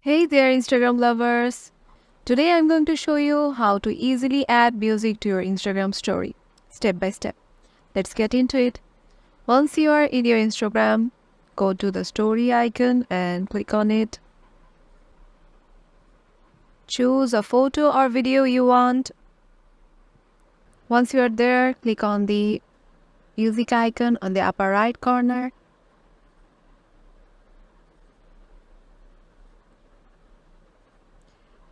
Hey there, Instagram lovers! Today I'm going to show you how to easily add music to your Instagram story, step by step. Let's get into it. Once you are in your Instagram, go to the story icon and click on it. Choose a photo or video you want. Once you are there, click on the music icon on the upper right corner.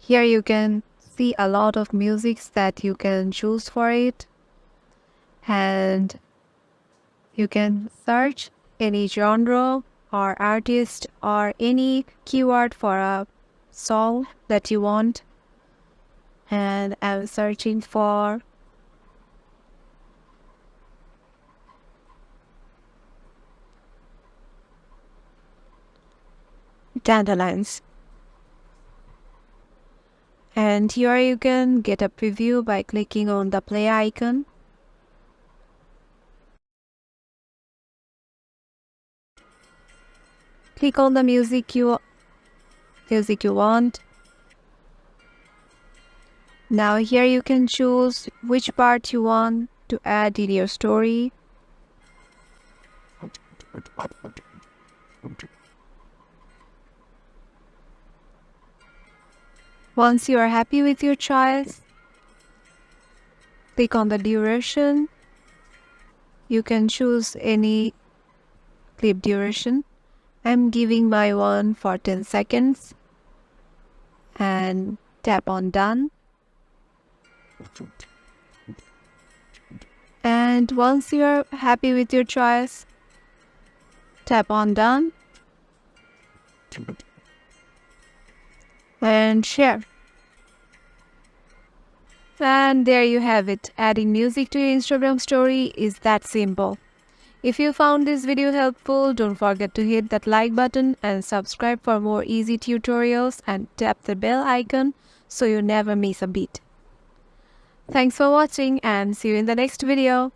Here you can see a lot of musics that you can choose for it, and you can search any genre or artist or any keyword for a song that you want. And I'm searching for dandelions. And here you can get a preview by clicking on the play icon. Click on the music you want. Now here you can choose which part you want to add in your story. Once you are happy with your choice, click on the duration. You can choose any clip duration. I'm giving my one for 10 seconds and tap on done. And once you're happy with your choice, tap on done and share. And there you have it. Adding music to your Instagram story is that simple. If you found this video helpful, don't forget to hit that like button and subscribe for more easy tutorials and tap the bell icon so you never miss a beat. Thanks for watching and see you in the next video.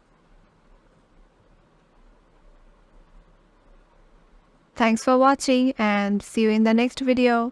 Thanks for watching and see you in the next video.